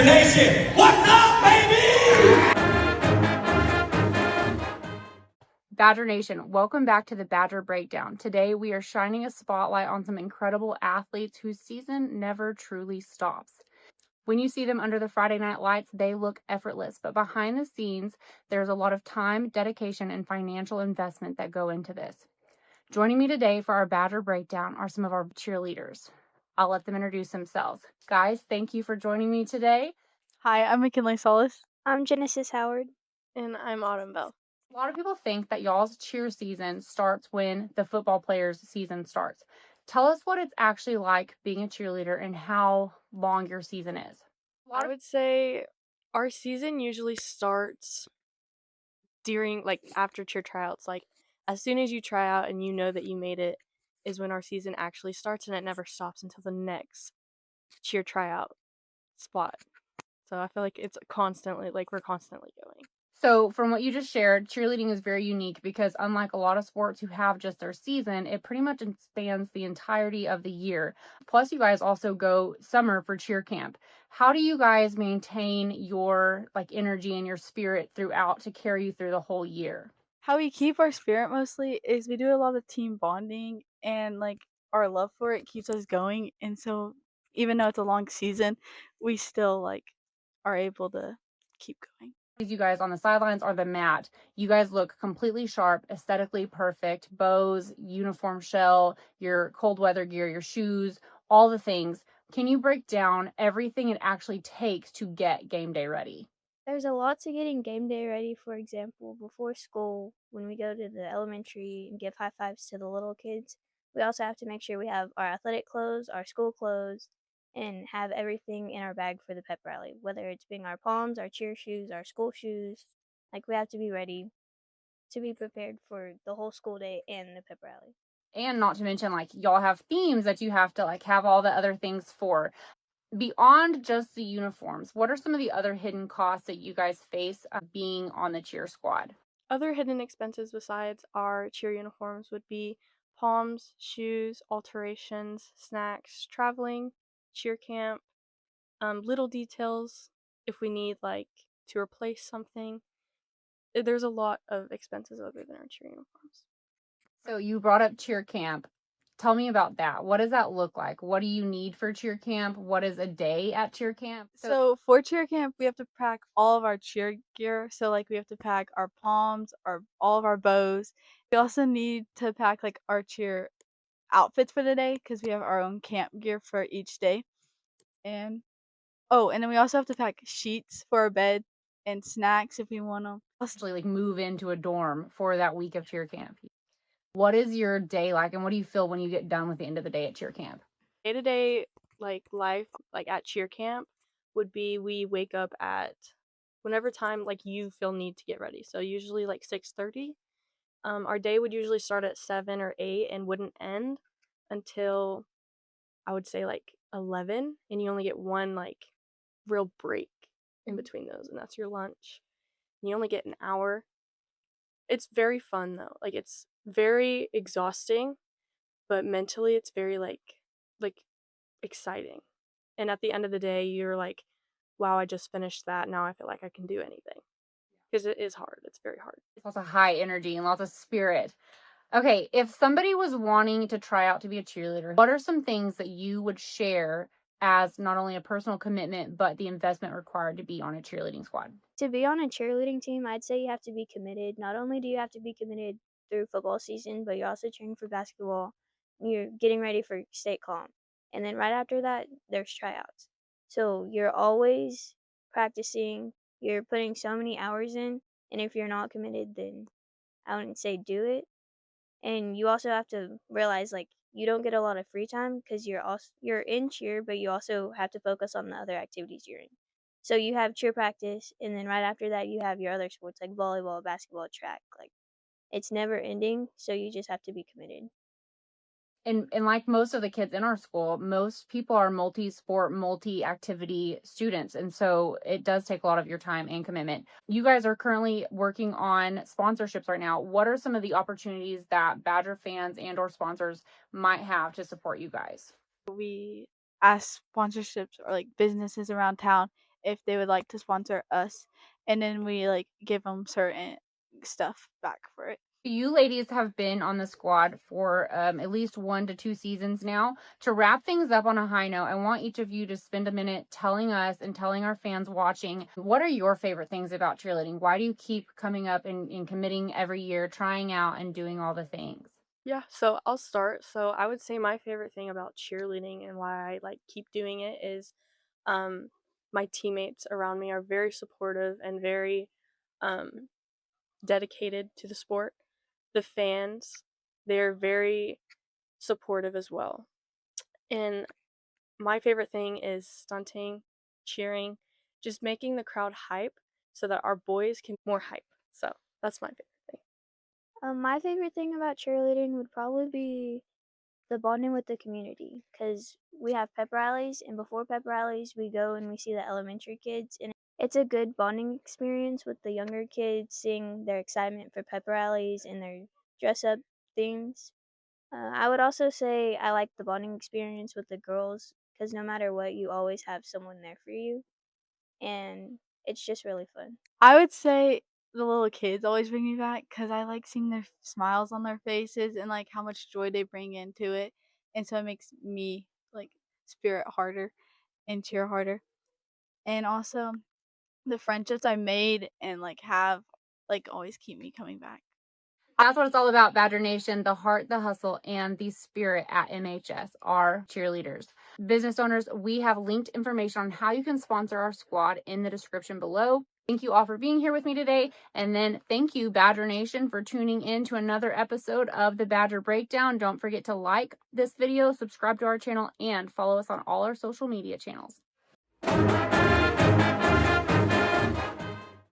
Nation, what's up, baby? Badger Nation, welcome back to the Badger Breakdown. Today we are shining a spotlight on some incredible athletes whose season never truly stops. When you see them under the Friday night lights, they look effortless, but behind the scenes, there's a lot of time, dedication, and financial investment that go into this. Joining me today for our Badger Breakdown are some of our cheerleaders. I'll let them introduce themselves. Guys, thank you for joining me today. Hi, I'm McKinley Solis. I'm Genesis Howard. And I'm Autumn Bell. A lot of people think that y'all's cheer season starts when the football players' season starts. Tell us what it's actually like being a cheerleader and how long your season is. I would say our season usually starts during, after cheer tryouts. As soon as you try out and you know that you made it is when our season actually starts, and it never stops until the next cheer tryout spot. So I feel like it's constantly, we're constantly going. So from what you just shared, cheerleading is very unique because unlike a lot of sports who have just their season, it pretty much spans the entirety of the year. Plus, you guys also go summer for cheer camp. How do you guys maintain your energy and your spirit throughout to carry you through the whole year? How we keep our spirit mostly is we do a lot of team bonding, and our love for it keeps us going. And so even though it's a long season, we still are able to keep going. You guys on the sidelines or the mat, you guys look completely sharp, aesthetically perfect, bows, uniform shell, your cold weather gear, your shoes, all the things. Can you break down everything it actually takes to get game day ready? There's a lot to getting game day ready. For example, before school, when we go to the elementary and give high fives to the little kids, we also have to make sure we have our athletic clothes, our school clothes, and have everything in our bag for the pep rally, whether it's being our palms, our cheer shoes, our school shoes. We have to be ready to be prepared for the whole school day and the pep rally. And not to mention, y'all have themes that you have to have all the other things for. Beyond just the uniforms, what are some of the other hidden costs that you guys face being on the cheer squad? Other hidden expenses besides our cheer uniforms would be palms, shoes, alterations, snacks, traveling, cheer camp, little details if we need to replace something. There's a lot of expenses other than our cheer uniforms. So you brought up cheer camp. Tell me about that. What does that look like? What do you need for cheer camp? What is a day at cheer camp? So for cheer camp, we have to pack all of our cheer gear. So we have to pack our palms, all of our bows. We also need to pack our cheer outfits for the day because we have our own camp gear for each day. And and then we also have to pack sheets for our bed and snacks if we want them. Actually move into a dorm for that week of cheer camp. What is your day like, and what do you feel when you get done with the end of the day at cheer camp? Day-to-day life at cheer camp would be we wake up at whenever time you feel need to get ready. So usually 6:30. Our day would usually start at 7 or 8 and wouldn't end until I would say 11, and you only get one real break in between those, and that's your lunch. And you only get an hour. It's very fun though. It's very exhausting, but mentally it's very exciting. And at the end of the day, you're like, wow, I just finished that. Now I feel like I can do anything. Because it is hard. It's very hard. It's also high energy and lots of spirit. Okay, if somebody was wanting to try out to be a cheerleader, what are some things that you would share as not only a personal commitment, but the investment required to be on a cheerleading squad? To be on a cheerleading team, I'd say you have to be committed. Not only do you have to be committed through football season, but you're also training for basketball. You're getting ready for state comp. And then right after that, there's tryouts. So you're always practicing. You're putting so many hours in. And if you're not committed, then I wouldn't say do it. And you also have to realize you don't get a lot of free time because you're in cheer, but you also have to focus on the other activities you're in. So you have cheer practice, and then right after that you have your other sports like volleyball, basketball, track. It's never ending, so you just have to be committed. And like most of the kids in our school, most people are multi-sport, multi-activity students. And so it does take a lot of your time and commitment. You guys are currently working on sponsorships right now. What are some of the opportunities that Badger fans and or sponsors might have to support you guys? We ask sponsorships or businesses around town if they would like to sponsor us, and then we like give them certain stuff back for it. You ladies have been on the squad for at least 1 to 2 seasons now. To wrap things up on a high note, I want each of you to spend a minute telling us and telling our fans watching, what are your favorite things about cheerleading? Why do you keep coming up and committing every year, trying out and doing all the things? Yeah, so I'll start. So I would say my favorite thing about cheerleading and why I like keep doing it is my teammates around me are very supportive and very um dedicated to the sport. The fans, they're very supportive as well. And my favorite thing is stunting, cheering, just making the crowd hype so that our boys can more hype. So that's my favorite thing. My favorite thing about cheerleading would probably be the bonding with the community, because we have pep rallies, and before pep rallies we go and we see the elementary kids, and it's a good bonding experience with the younger kids, seeing their excitement for pep rallies and their dress up things. I would also say I like the bonding experience with the girls, because no matter what, you always have someone there for you, and it's just really fun. I would say the little kids always bring me back because I like seeing their smiles on their faces and like how much joy they bring into it, and so it makes me like spirit harder and cheer harder. And also the friendships I made and like have like always keep me coming back. That's what it's all about, Badger Nation. The heart, the hustle, and the spirit at MHS are cheerleaders. Business owners, we have linked information on how you can sponsor our squad in the description below. Thank you all for being here with me today. And then thank you, Badger Nation, for tuning in to another episode of the Badger Breakdown. Don't forget to like this video, subscribe to our channel, and follow us on all our social media channels.